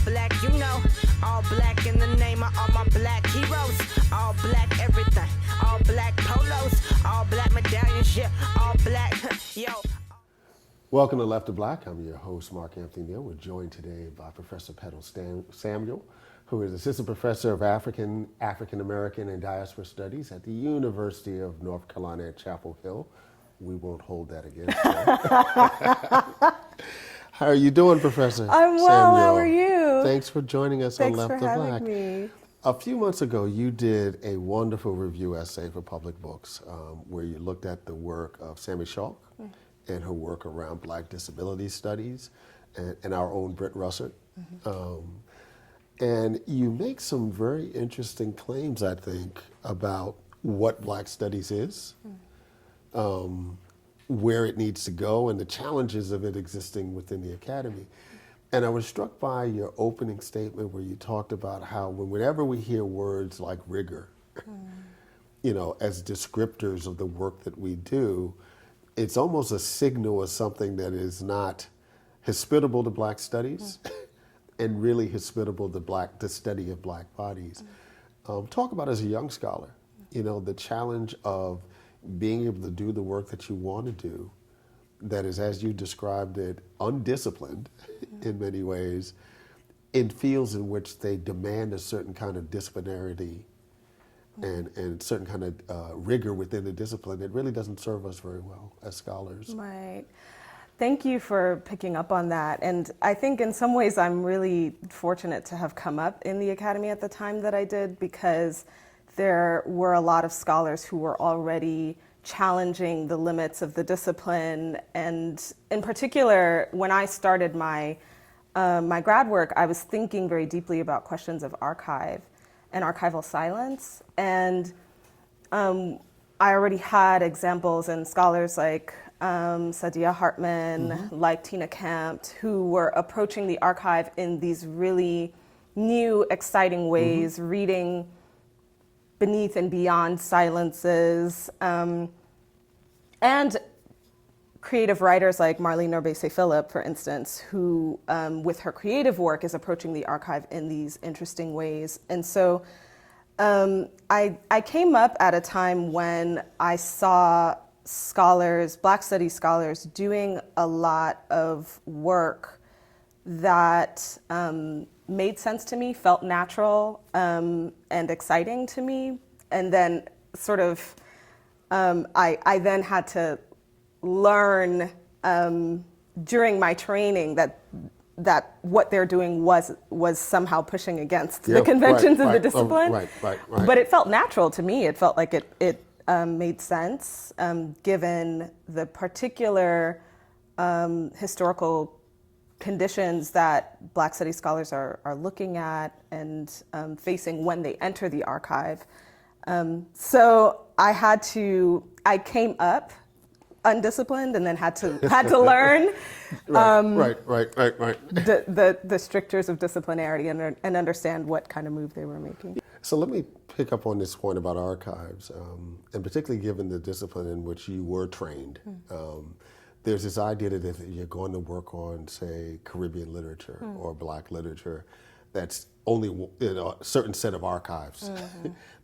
black, you know. All black in the name of all my black heroes. All black everything. All black polos. All black medallions, yeah. All black, yo. Welcome to Left to Black. I'm your host, Anthony Neal. We're joined today by Professor Petal Samuel, who is Assistant Professor of African American, and Diaspora Studies at the University of North Carolina at Chapel Hill. We won't hold that against you. How are you doing, Professor I'm well, Samuel? How are you? Thanks for joining us on Left to Black. Thanks for having me. A few months ago, you did a wonderful review essay for Public Books where you looked at the work of Sammy Schalk and her work around Black disability studies and our own Britt Russert. And you make some very interesting claims, I think, about what Black studies is, where it needs to go, and the challenges of it existing within the academy. And I was struck by your opening statement where you talked about how whenever we hear words like rigor, you know, as descriptors of the work that we do, it's almost a signal of something that is not hospitable to Black studies and really hospitable to the study of Black bodies. Talk about, as a young scholar, you know, the challenge of being able to do the work that you want to do, that is, as you described it, undisciplined in many ways, in fields in which they demand a certain kind of disciplinarity and certain kind of rigor within the discipline. It really doesn't serve us very well as scholars. Right. Thank you for picking up on that. And I think in some ways I'm really fortunate to have come up in the academy at the time that I did, because there were a lot of scholars who were already challenging the limits of the discipline. And in particular, when I started my grad work, I was thinking very deeply about questions of archive and archival silence. And I already had examples in scholars like Saidiya Hartman, like Tina Campt, who were approaching the archive in these really new, exciting ways, reading beneath and beyond silences, and creative writers like Marlene Norbese-Philip, for instance, who with her creative work is approaching the archive in these interesting ways. And so I came up at a time when I saw scholars, Black studies scholars, doing a lot of work that made sense to me, felt natural and exciting to me. And then sort of, I then had to learn during my training that what they're doing was somehow pushing against the conventions of the discipline. But it felt natural to me. It felt like it made sense given the particular historical conditions that Black studies scholars are looking at and facing when they enter the archive. So I came up undisciplined and then had to learn the strictures of disciplinarity and understand what kind of move they were making. So let me pick up on this point about archives, and particularly given the discipline in which you were trained. There's this idea that if you're going to work on, say, Caribbean literature or Black literature, that's only a certain set of archives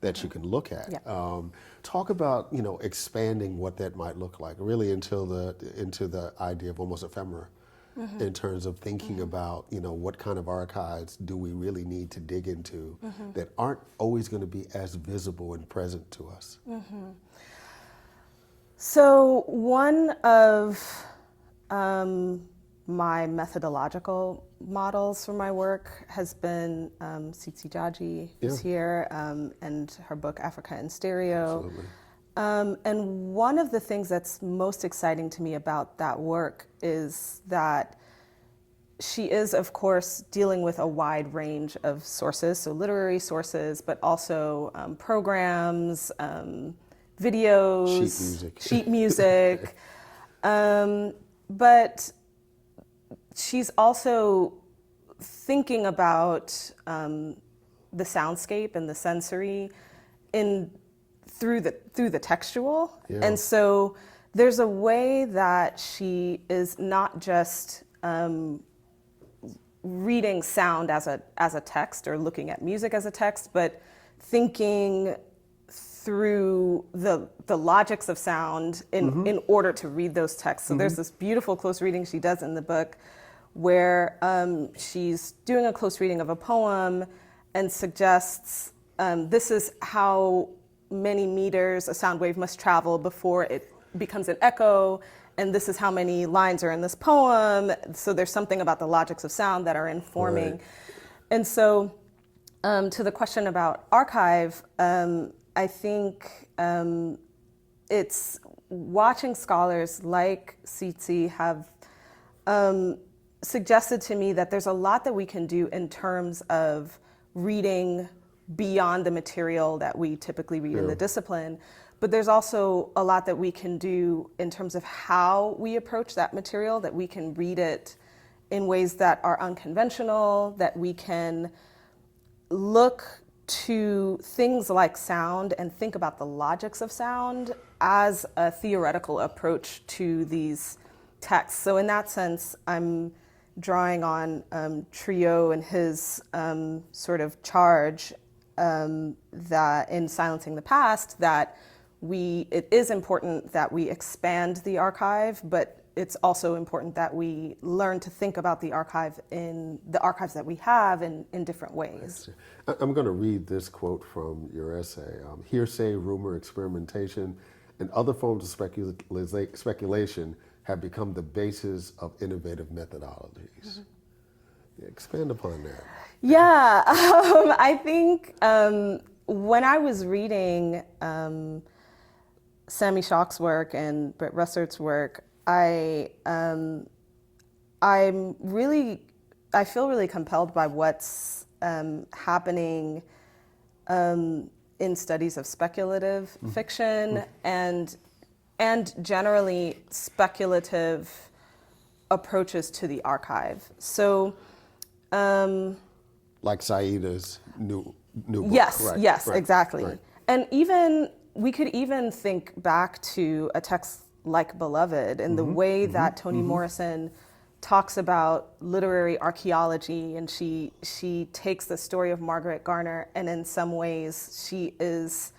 that you can look at. Yeah. Talk about, you know, expanding what that might look like, really into the idea of almost ephemera, in terms of thinking about, you know, what kind of archives do we really need to dig into that aren't always going to be as visible and present to us. So one of my methodological models for my work has been Tsitsi Jaji, who's here, and her book Africa in Stereo. Absolutely. And one of the things that's most exciting to me about that work is that she is, of course, dealing with a wide range of sources, so literary sources, but also programs, videos, sheet music. But she's also thinking about the soundscape and the sensory through the textual. Yeah. And so there's a way that she is not just reading sound as a text or looking at music as a text, but thinking through the logics of sound in order to read those texts. So there's this beautiful close reading she does in the book where she's doing a close reading of a poem and suggests this is how many meters a sound wave must travel before it becomes an echo, and this is how many lines are in this poem. So there's something about the logics of sound that are informing. Right. And so to the question about archive, I think it's watching scholars like Tsitsi have suggested to me that there's a lot that we can do in terms of reading beyond the material that we typically read in the discipline, but there's also a lot that we can do in terms of how we approach that material, that we can read it in ways that are unconventional, that we can look to things like sound and think about the logics of sound as a theoretical approach to these texts. So in that sense, I'm drawing on Trio and his sort of charge that in Silencing the Past, that it is important that we expand the archive, but it's also important that we learn to think about the archive in the archives that we have in different ways. I'm going to read this quote from your essay. Hearsay, rumor, experimentation, and other forms of speculation have become the basis of innovative methodologies. Expand upon that. Yeah, I think when I was reading Sami Schock's work and Britt Russert's work, I feel really compelled by what's happening in studies of speculative fiction and generally speculative approaches to the archive. So, like Saida's new book. Yes, Right, yes, right, exactly. right. And we could even think back to a text like Beloved and the way that Toni Morrison talks about literary archaeology, and she takes the story of Margaret Garner, and in some ways she is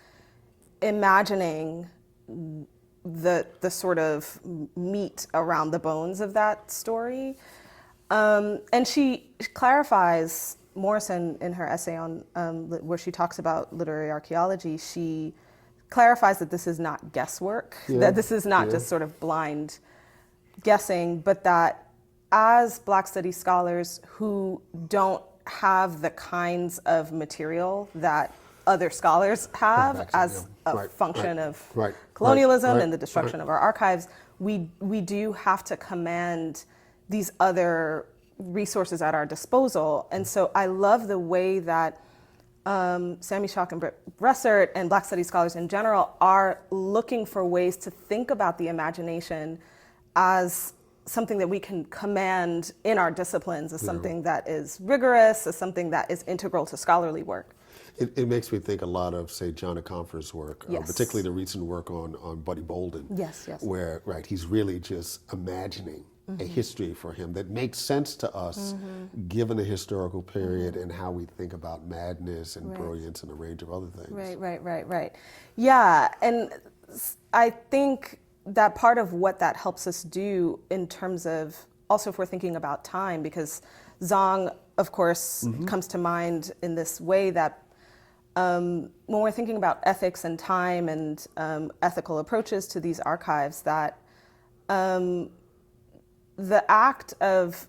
imagining the sort of meat around the bones of that story. And she clarifies, Morrison, in her essay on where she talks about literary archaeology, she clarifies that this is not guesswork, that this is not just sort of blind guessing, but that as Black studies scholars who don't have the kinds of material that other scholars have as a function of colonialism and the destruction of our archives, we do have to command these other resources at our disposal. And so I love the way that Sami Schock and Britt Russert and Black studies scholars in general are looking for ways to think about the imagination as something that we can command in our disciplines, as something that is rigorous, as something that is integral to scholarly work. It makes me think a lot of, say, John Aconfer's work, particularly the recent work on Buddy Bolden, where he's really just imagining a history for him that makes sense to us given the historical period and how we think about madness and brilliance and a range of other things. Right. Yeah, and I think that part of what that helps us do in terms of, also if we're thinking about time, because Zong, of course, comes to mind in this way that when we're thinking about ethics and time and ethical approaches to these archives, that the act of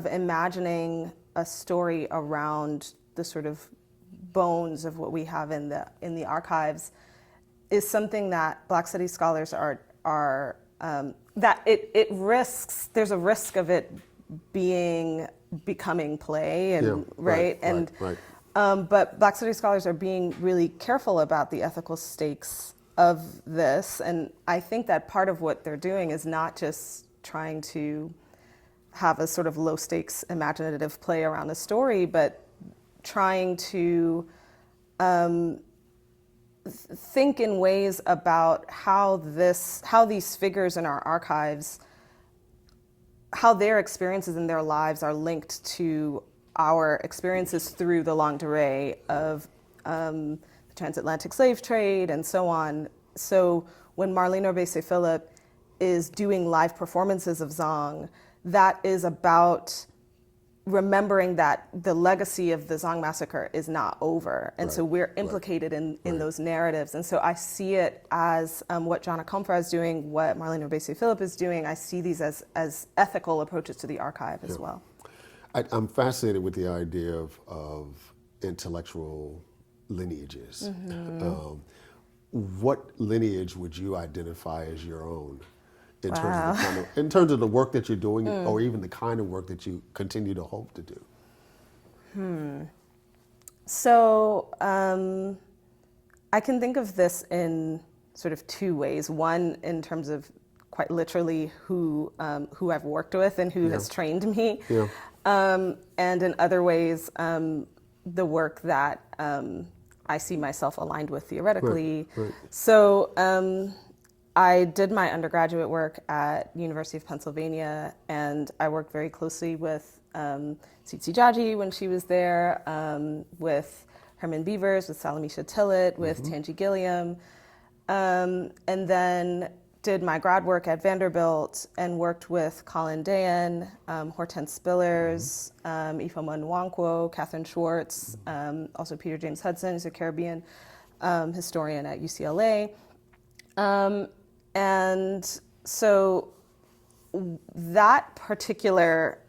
imagining a story around the sort of bones of what we have in the archives is something that Black studies scholars are that it risks. There's a risk of it becoming play, and but Black studies scholars are being really careful about the ethical stakes of this, and I think that part of what they're doing is not just trying to have a sort of low stakes imaginative play around a story, but trying to think in ways about how these figures in our archives how their experiences in their lives are linked to our experiences through the longue durée of the transatlantic slave trade and so on. So when Marlene Orbese-Philip is doing live performances of Zong, that is about remembering that the legacy of the Zong massacre is not over. And so we're implicated in those narratives. And so I see it as what Jana Comfra is doing, what Marlene Orbese-Philip is doing. I see these as ethical approaches to the archive as well. I'm fascinated with the idea of intellectual lineages. What lineage would you identify as your own in terms of the work that you're doing, or even the kind of work that you continue to hope to do? So I can think of this in sort of two ways. One, in terms of quite literally who I've worked with and who has trained me. And in other ways, the work that I see myself aligned with theoretically. So I did my undergraduate work at University of Pennsylvania, and I worked very closely with Tsitsi Jaji when she was there, with Herman Beavers, with Salamisha Tillett, with Tanji Gilliam, and then did my grad work at Vanderbilt and worked with Colin Dayan, Hortense Spillers, Ifeoma Nwankwo, Catherine Schwartz, also Peter James Hudson, who's a Caribbean historian at UCLA. And so that particular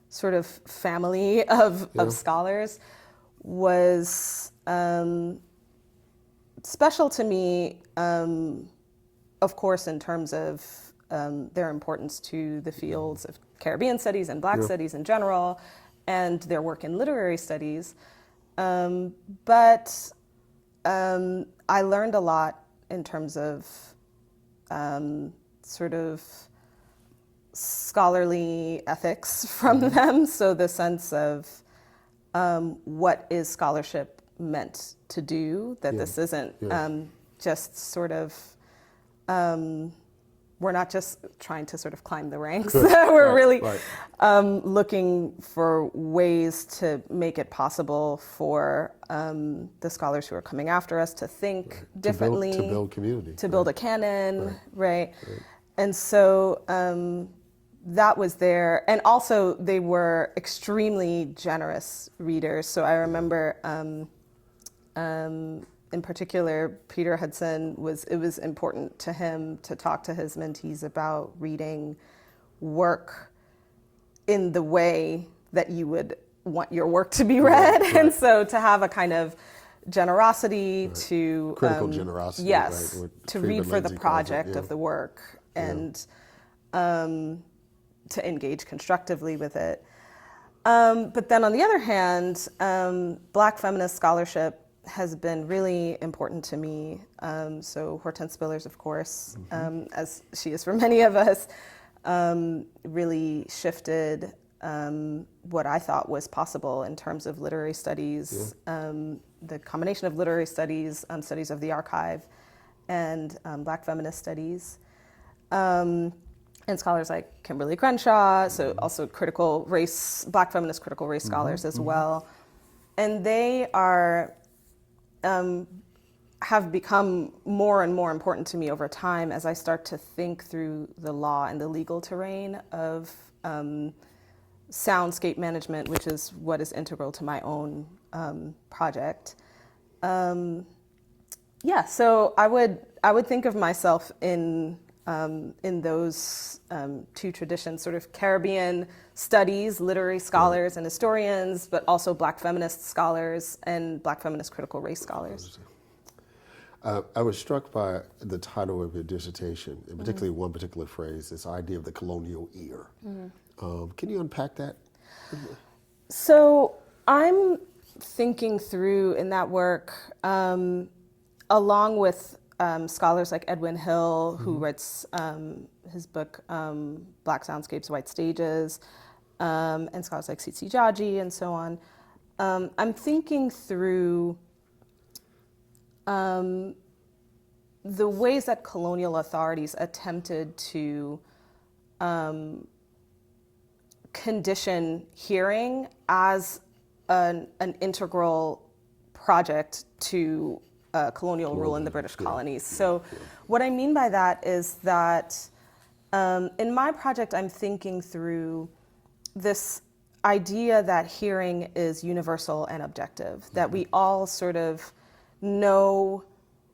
sort of family of scholars was special to me, of course, in terms of their importance to the fields of Caribbean studies and Black studies in general, and their work in literary studies. But I learned a lot in terms of sort of scholarly ethics from them. So the sense of what is scholarship meant to do, that this isn't just sort of, we're not just trying to sort of climb the ranks. We're really looking for ways to make it possible for the scholars who are coming after us to think differently. To build community. To build a canon, right? And so that was there. And also they were extremely generous readers. So I remember in particular, Peter Hudson it was important to him to talk to his mentees about reading work in the way that you would want your work to be read. And so to have a kind of generosity to... Critical generosity, yes, to read for the project of the work and to engage constructively with it. But then on the other hand, Black feminist scholarship has been really important to me. So Hortense Spillers, of course, as she is for many of us, really shifted what I thought was possible in terms of literary studies, the combination of literary studies, studies of the archive, and Black feminist studies. And scholars like Kimberly Crenshaw, so also critical race, Black feminist critical race scholars as well. And they are have become more and more important to me over time as I start to think through the law and the legal terrain of soundscape management, which is what is integral to my own project. So I would think of myself in those two traditions, sort of Caribbean studies, literary scholars and historians, but also Black feminist scholars and Black feminist critical race scholars. I was struck by the title of your dissertation, and particularly one particular phrase, this idea of the colonial ear. Can you unpack that? So I'm thinking through in that work, along with scholars like Edwin Hill, who writes his book, Black Soundscapes, White Stages, and scholars like Tsitsi Jaji and so on. I'm thinking through the ways that colonial authorities attempted to condition hearing as an integral project to colonial rule in the British colonies. So what I mean by that is that in my project, I'm thinking through this idea that hearing is universal and objective, that we all sort of know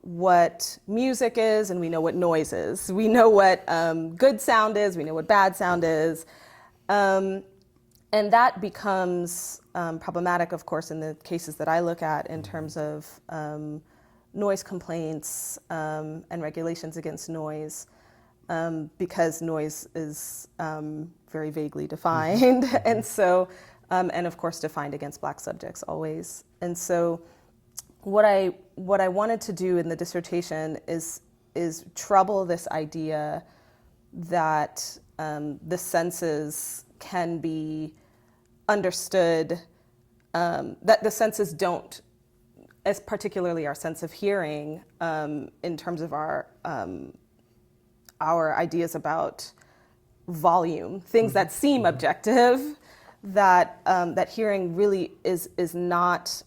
what music is and we know what noise is. We know what good sound is, we know what bad sound is. And that becomes problematic, of course, in the cases that I look at in terms of noise complaints and regulations against noise, because noise is very vaguely defined, and so, and of course defined against Black subjects always. And so, what I wanted to do in the dissertation is trouble this idea that the senses can be understood, that the senses don't, as particularly our sense of hearing, in terms of our ideas about volume, things that seem objective, that hearing really is not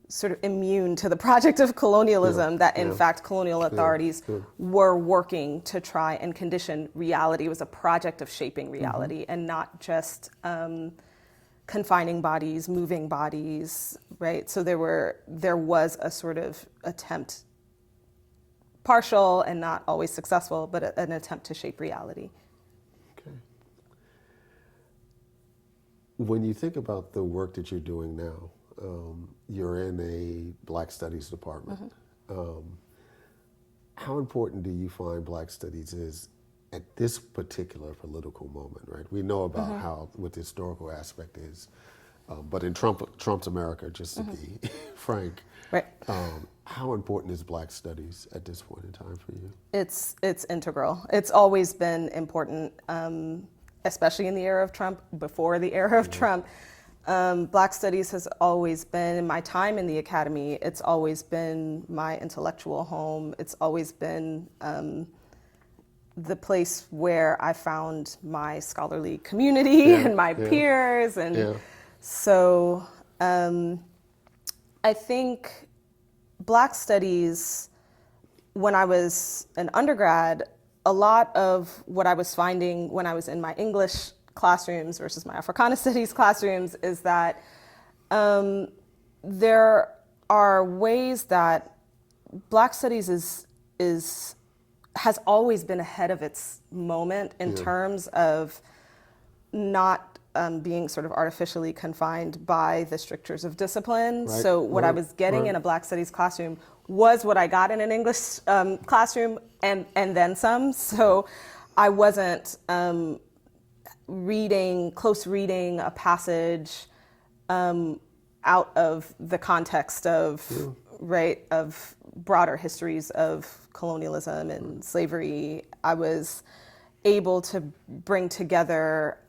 sort of immune to the project of colonialism, that in fact colonial authorities were working to try and condition reality. It was a project of shaping reality and not just confining bodies, moving bodies, right? So there was a sort of attempt, partial and not always successful, but an attempt to shape reality. Okay. When you think about the work that you're doing now, you're in a Black Studies department. How important do you find Black Studies is at this particular political moment, right? We know about how, what the historical aspect is, but in Trump's America, just to be frank, right. How important is Black Studies at this point in time for you? It's integral. It's always been important, especially in the era of Trump, before the era of Trump. Black Studies has always been, in my time in the academy, it's always been my intellectual home. It's always been the place where I found my scholarly community and my peers. And so I think Black Studies, when I was an undergrad, a lot of what I was finding when I was in my English classrooms versus my Africana Studies classrooms is that there are ways that Black Studies has always been ahead of its moment in terms of not being sort of artificially confined by the strictures of discipline. Right. So what I was getting in a Black Studies classroom was what I got in an English classroom and then some. So I wasn't close reading a passage out of the context of, of broader histories of colonialism and slavery. I was able to bring together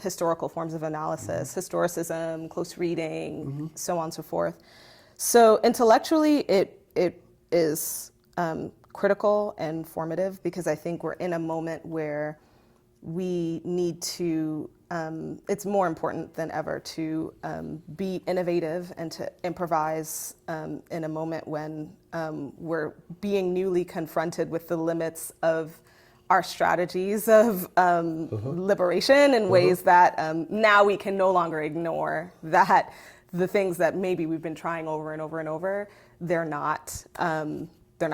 historical forms of analysis, historicism, close reading, so on and so forth. So intellectually, it is critical and formative, because I think we're in a moment where we need to, it's more important than ever to be innovative and to improvise in a moment when we're being newly confronted with the limits of our strategies of liberation in ways that now we can no longer ignore, that the things that maybe we've been trying over and over and over, they're not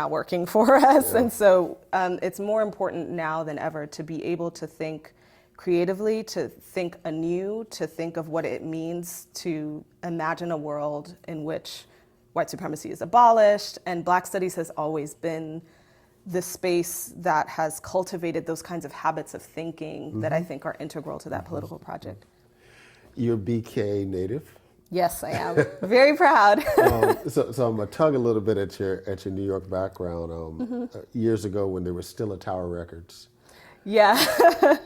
working for us. And so it's more important now than ever to be able to think creatively, to think anew, to think of what it means to imagine a world in which white supremacy is abolished. And Black Studies has always been the space that has cultivated those kinds of habits of thinking that I think are integral to that political project. You're BK native. Yes, I am. Very proud. So I'm gonna tug a little bit at your New York background. Years ago, when there was still a Tower Records. Yeah.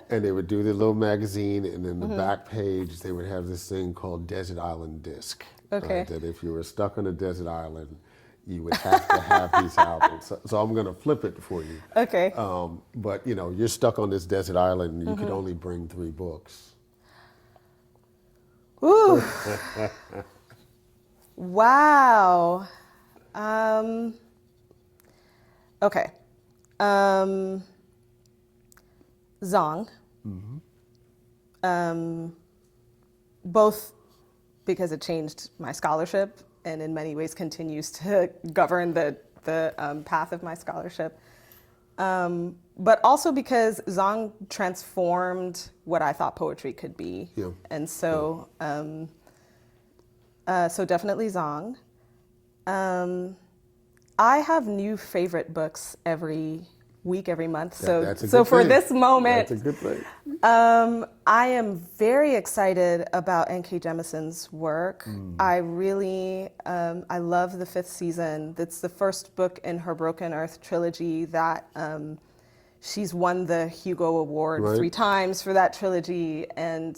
And they would do the little magazine, and then the back page they would have this thing called Desert Island Disc. Okay. That if you were stuck on a desert island, you would have to have these albums. So I'm going to flip it for you. Okay. But you're stuck on this desert island and you could only bring 3 books. Ooh. Wow. Okay. Zong. Both because it changed my scholarship and in many ways continues to govern the path of my scholarship. But also because Zong transformed what I thought poetry could be. Yeah. And so, so definitely Zong. I have new favorite books every week, every month. So for this moment, that's a good thing. I am very excited about N.K. Jemisin's work. I really, I love the 5th season. That's the first book in her Broken Earth trilogy that she's won the Hugo Award 3 times for that trilogy. And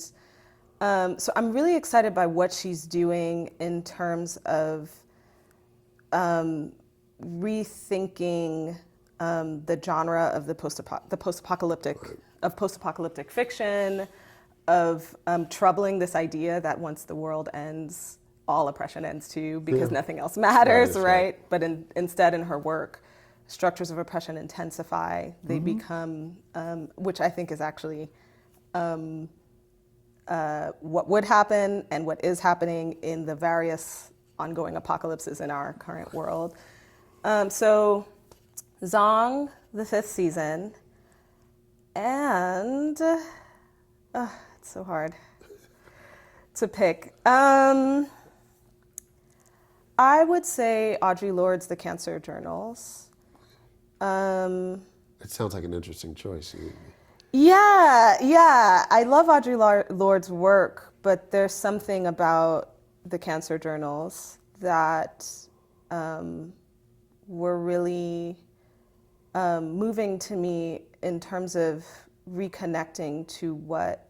so I'm really excited by what she's doing in terms of rethinking the genre of the post-apocalyptic fiction, of troubling this idea that once the world ends, all oppression ends too, because nothing else matters, right? But instead, in her work, structures of oppression intensify. They become, which I think is actually what would happen and what is happening in the various ongoing apocalypses in our current world. So Zong, the 5th season, and it's so hard to pick. I would say Audre Lorde's The Cancer Journals. It sounds like an interesting choice. Yeah. I love Audre Lorde's work, but there's something about The Cancer Journals that were really moving to me in terms of reconnecting to what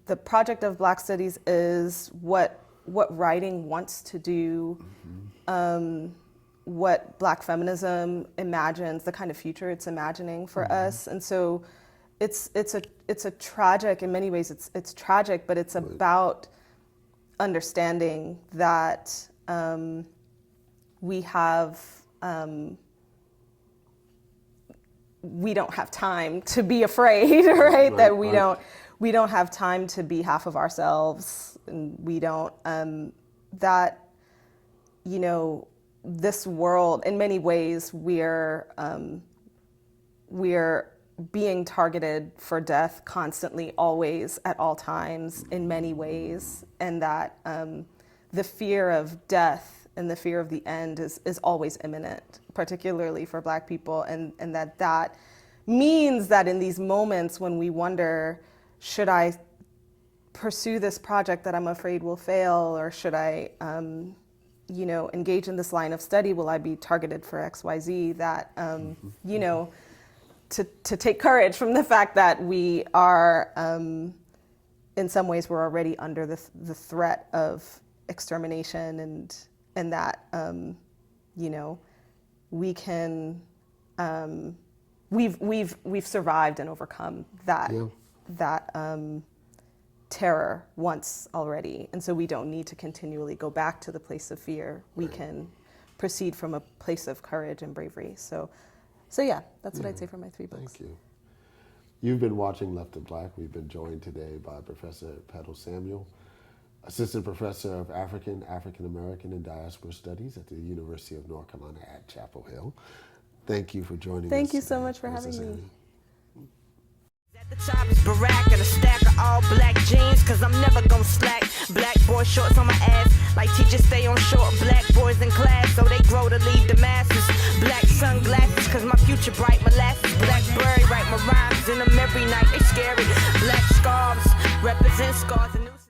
the project of Black Studies is, what writing wants to do, what Black feminism imagines, the kind of future it's imagining for us. And so it's a tragic, in many ways it's tragic, but it's about understanding that we don't have time to be afraid, right? That we don't have time to be half of ourselves, and we don't this world, in many ways, we're being targeted for death constantly, always, at all times, in many ways, and that the fear of death and the fear of the end is always imminent, particularly for Black people, and that means that in these moments when we wonder, should I pursue this project that I'm afraid will fail, or should I engage in this line of study, will I be targeted for XYZ, that to take courage from the fact that we are, in some ways, we're already under the threat of extermination, and that we can we've survived and overcome that terror once already, and so we don't need to continually go back to the place of fear. We can proceed from a place of courage and bravery. So yeah, that's what I'd say for my 3 books. Thank you. You've been watching Left of Black. We've been joined today by Professor Petal Samuel, Assistant Professor of African American, and Diaspora Studies at the University of North Carolina at Chapel Hill. Thank you for joining us. Thank you so much for having me. At the top is Barack and a stack of all black jeans, cause I'm never gonna slack. Black boy shorts on my ass, like teachers stay on short. Black boys in class, so they grow to lead the masses. Black sunglasses, cause my future bright.